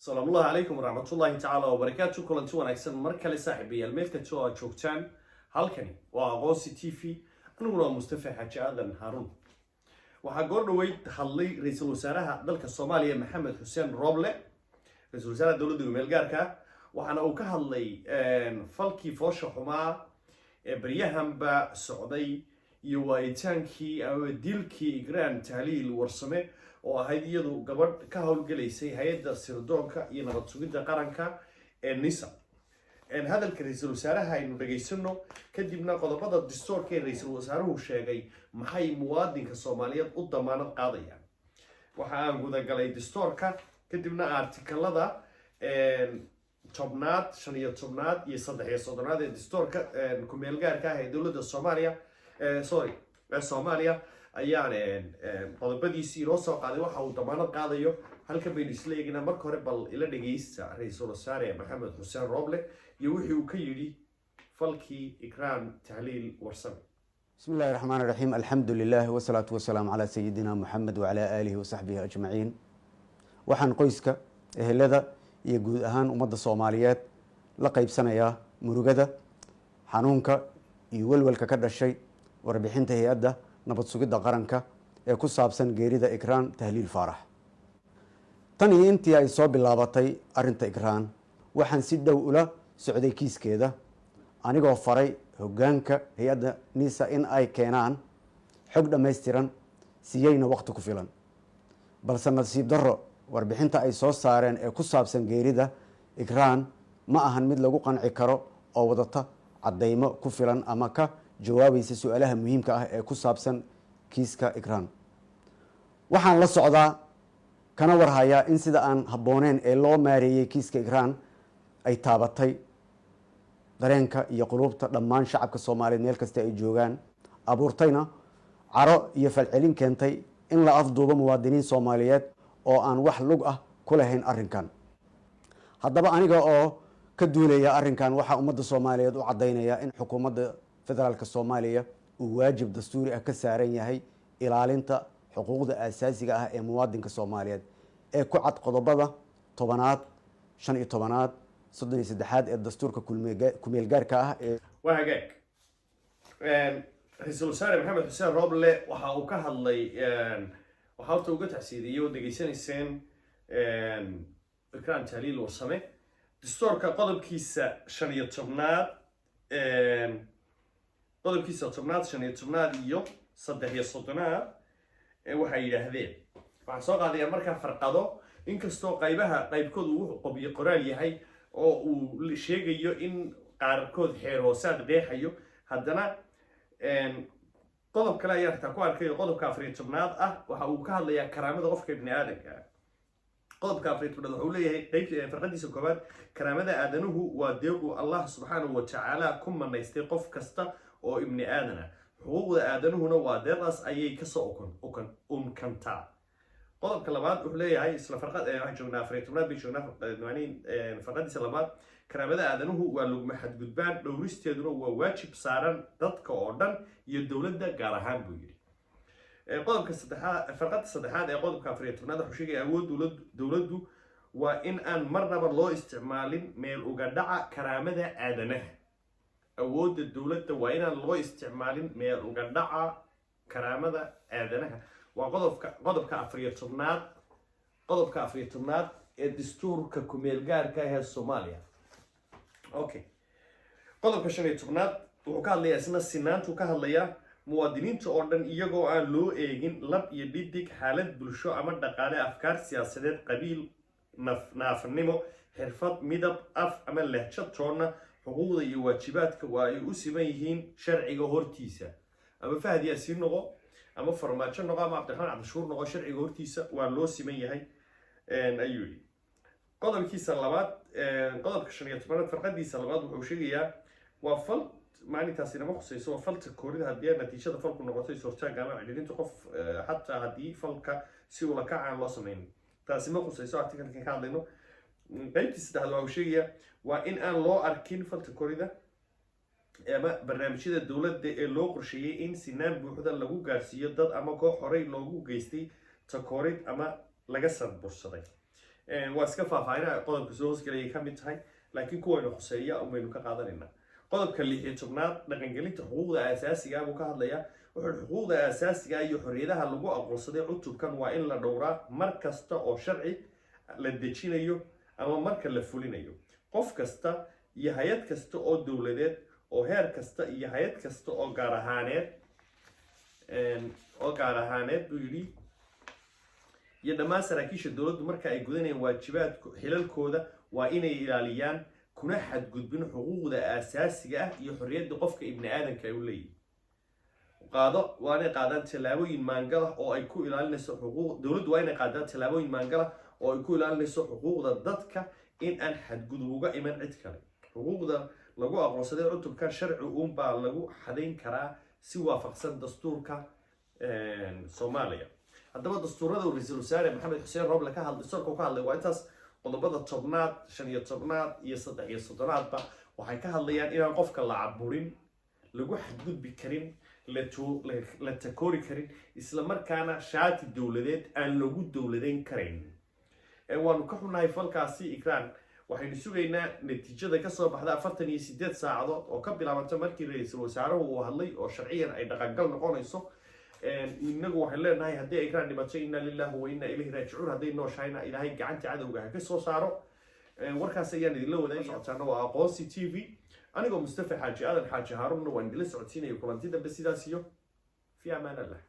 السلام الله عليكم ورحمة الله تعالى وبركاته. كلنتي wanaagsan mar kale saaxiibayaal meel kasta oo aad joogtaan halkani waa Aqoonsi TV aniguna Mustafa Xaaji Aadan Haruun. Waxaa goor dhaweyd hadlay ra'iisul wasaaraha dalka Soomaaliya Maxamed Xuseen Roble, ra'iisul wasaaraha dowladda meelgaarka waxaana uu ka hadlay falkii foosha xumaa ee baryahanba socday iyo waayitaankii ama dilkii Igraan Tahliil Warsame oo ahayd iyadu gabadh ka howlgalaysay hay'adda sirdoonka iyo nabad sugidda qaranka ee NISA. hadalka ra'iisul wasaaraha aynu dhageysano kadibna qodobada dastuurka ee ra'iisul wasaaruhu sheegay maxay muwaadinka Soomaaliyeed u damaanad qaadayaan. waxa aan guda galay dastuurka kadibna artikalada tobnaad, 15 iyo 13 ee dastuurka ku meel gaarka ah ee dowladda Soomaaliya Soomaaliya ayaan qodobadiisii loo soo qaaday waxa uu damaanad qaadayo. halka baynu isla eegnaa marka hore bal ila dhageysta ra'iisul wasaare Maxamed Xuseen Roble iyo wixii uu ka yiri falkii Igraan Tahliil Warsame. بسم الله الرحمن الرحيم الحمد لله والصلاة والسلام على سيدنا محمد وعلى آله وصحبه أجمعين. waxaan qoyska ehelada iyo guud ahaan ummadda Soomaaliyeed la qaybsanayaa murugada xanuunka iyo walwalka ka dhashay warbixinta hay'adda nabad sugidda qaranka ee ku saabsan geerida Igraan Tahliil Faarax. tan iyo intii ay soo bilaabatay arinta Igraan waxaan si dhow ula socday kiiskeeda anigoo faray hoggaanka hay'adda NISA in ay keenaan xog dhammaystiran siiyeyna waqti ku filan, balse nasiib darro warbixinta ay soo saareen ee ku saabsan geerida Igraan ma ahan mid lagu qanci karo oo wadata caddaymo ku filan ama ka jawaabaysa su'aalaha muhiimka ah ee ku saabsan kiiska Igraan. waxaan la socdaa kana warhayaa in sida aan habbooneen ee loo maareeyay kiiska Igraan ay taabatay dareenka iyo qulubta dhammaan shacabka Soomaaliyeed meel kasta ay joogaan, abuurtayna caro iyo falcelin keentay in la afduubo muwaadiniin Soomaaliyeed oo aan wax lug ah ku lahayn arrinkan. haddaba aniga oo ka duulaya arrinkan waxaa ummadda Soomaaliyeed u caddaynaya in xukuumadda federaalka Soomaaliya uu waajib dastuuri ah ka saaran yahay ilaalinta xuquuqda aasaasiga ah ee muwaadinka Soomaaliyeed ee ku cad qodobada 10aad, 15aad, 33aad ee dastuurka ku meel gaarka ah ee wahagaag. ra'iisul wasaare Maxamed Xuseen Roble waxa uu ka hadlay waxa uu uga tacsiidiyay oo dhageysanayseen Igraan Tahliil Warsame dastuurka qodobkiisa 15aad qodobkiisa 10aad, 15aad iyo 33aad waxay yiraahdeen waxaan soo qaadayaa markaa farqado inkastoo qaybkood uu qobiyo qoraal yahay oo uu sheegayo in qaarkood xeer hoosaad qeexayo, haddana qodob kale ayaa xitaa ku arkayo qodobka 14aad ah waxa uu ka hadlayaa karaamada qofka ibni aadanka ah. qodobka 14aad wuxuu leeyahay qaybta farqadiisa koobaad karaamada aadanuhu waa deequ Allah subxaanahu wa ta'ala ku manaystay qof kasta oo ibni aadan ah, xuquuqda aadanuhuna waa deeqaas ayay ka soo unkantaa. qodobka labaad wuxuu leeyahay isla waxaan joognaa 14aad bay joognaa farqadiisa labaad karaamada aadanuhu waa laguma xadgudbaan dhowristeeduna waa waajib saaran dadka oo dhan iyo dowladda gaar ahaan buu yiri. qodobka farqada saddexaad ee qodobka 14aad wuxuu sheegay awood dowladdu waa in aan marnaba loo isticmaalin meel uga dhaca karaamada aadanaha. awoodda dowladda waa inaan loo isticmaalin meel uga dhaca karaamada aadanaha. waa qodobka 14aad ee dastuurka ku meel gaarka ah ee Soomaaliya. okay, qodobka 15aad wuxuu ka hadlayaa isna sinaantu ka hadlayaa muwaadiniinta oo dhan iyagoo aan loo eegin lab iyo dhidig, xaalad bulsho ama dhaqaale, afkaar siyaasadeed, qabiil, naafnimo, xirfad, midab, af ama lahjad toona. xuquuqda iyo waajibaadka waa ay u siman yihiin sharciga hortiisa. ama Fahad Yaasiin noqo ama Farmaajo noqo ama Cabdiraxmaan Cabdishuur noqo, sharciga hortiisa waa loo siman yahay ayuu yiri. qodobkiisa labaad qodobka 15aad farqadiisa labaad wuxuu sheegayaa waa fal maalintaasi nama khusayso waa falta koorida haddii natiijada falku noqotay suurtaga ama cidhiidhinta qof xataa haddii falka si ula kacaan loo sameyn taasi ma khusayso artikalkan ka hadlayno. qaybtiisa saddexaad waxa uu sheegayaa waa in aan loo arkin falta koorida ama barnaamijyada dowladda ee loo qorsheeyay in sinaan buuxda lagu gaarsiiyo dad ama koox horey loogu geystay takoorid ama laga sadbursaday. واسكا فافاينا قدب كسوس كلي كم تهاي لكن كوين خصية أو من كقادرنا قدب كلي تبنات نقنقلت حقوق أساسية وكهذا حقوق أساسية يحريدها اللجوء القصدي عطب كان وإن لدورة مركز تا أو شرعي للدشين أيو أما مركز لفولين أيو قف كستا يهايات كستا أو دولدات أو هير كستا يهايات كستا أو قارهانات بيقولي يدما سراكيش الدولة مركا أي جودين واجبات حلال كودا وإن إلاليان كنا حد جود بين حقوق أساسية يحريات دقفك ابن آدم كيولي وقاضى وأنا قاعدان تلاوين مانجلا أو يكون إلى نسوا حقوق دولة وأنا قاعدان تلاوين مانجلا أو يكون إلى نسوا حقوق ضدك إن أن حد جود وجا إيمان عتكلم حقوق ده لجوا أقرصدي رتب كان شرع با لجوا حدين كرا سوى فقسان دستورك سوماليا هذا الدستور هذا ورئيس الوزراء محمد حسين روبلا كهال دستور كوكال وانتاس قضبض الطبنات شنية الطبنات يصدق يصدرات با وحي كهال ليان إلى قفك العبورين لجوا حدود بكرين لتكوري كرين إسلام كان شات الدولدات أن لجود دولدين كرين وانو كحنا يفلكاسي إكران waxaynu sugaynaa natiijada ka soo baxda 48 saacadood oo ka bilaabanta markii ra'iisul wasaaruhu uu hadlay oo sharciyan ay dhaqangal noqonayso inagu waxaan leenahay haddii ay ka dhimato inna lillahi wa inna ilayhi raaji'uun haddii noo shayna ilaahay gacanta cadawga ka soo saaro warkaas ayaan idin la wadaagay socodsaana waa aqoonsi TV anigoo Mustafa Xaaji Aadan Xaaji Haarun waan idin la socodsiinayo kulanti dambe sidaas iyo fi amaan Allah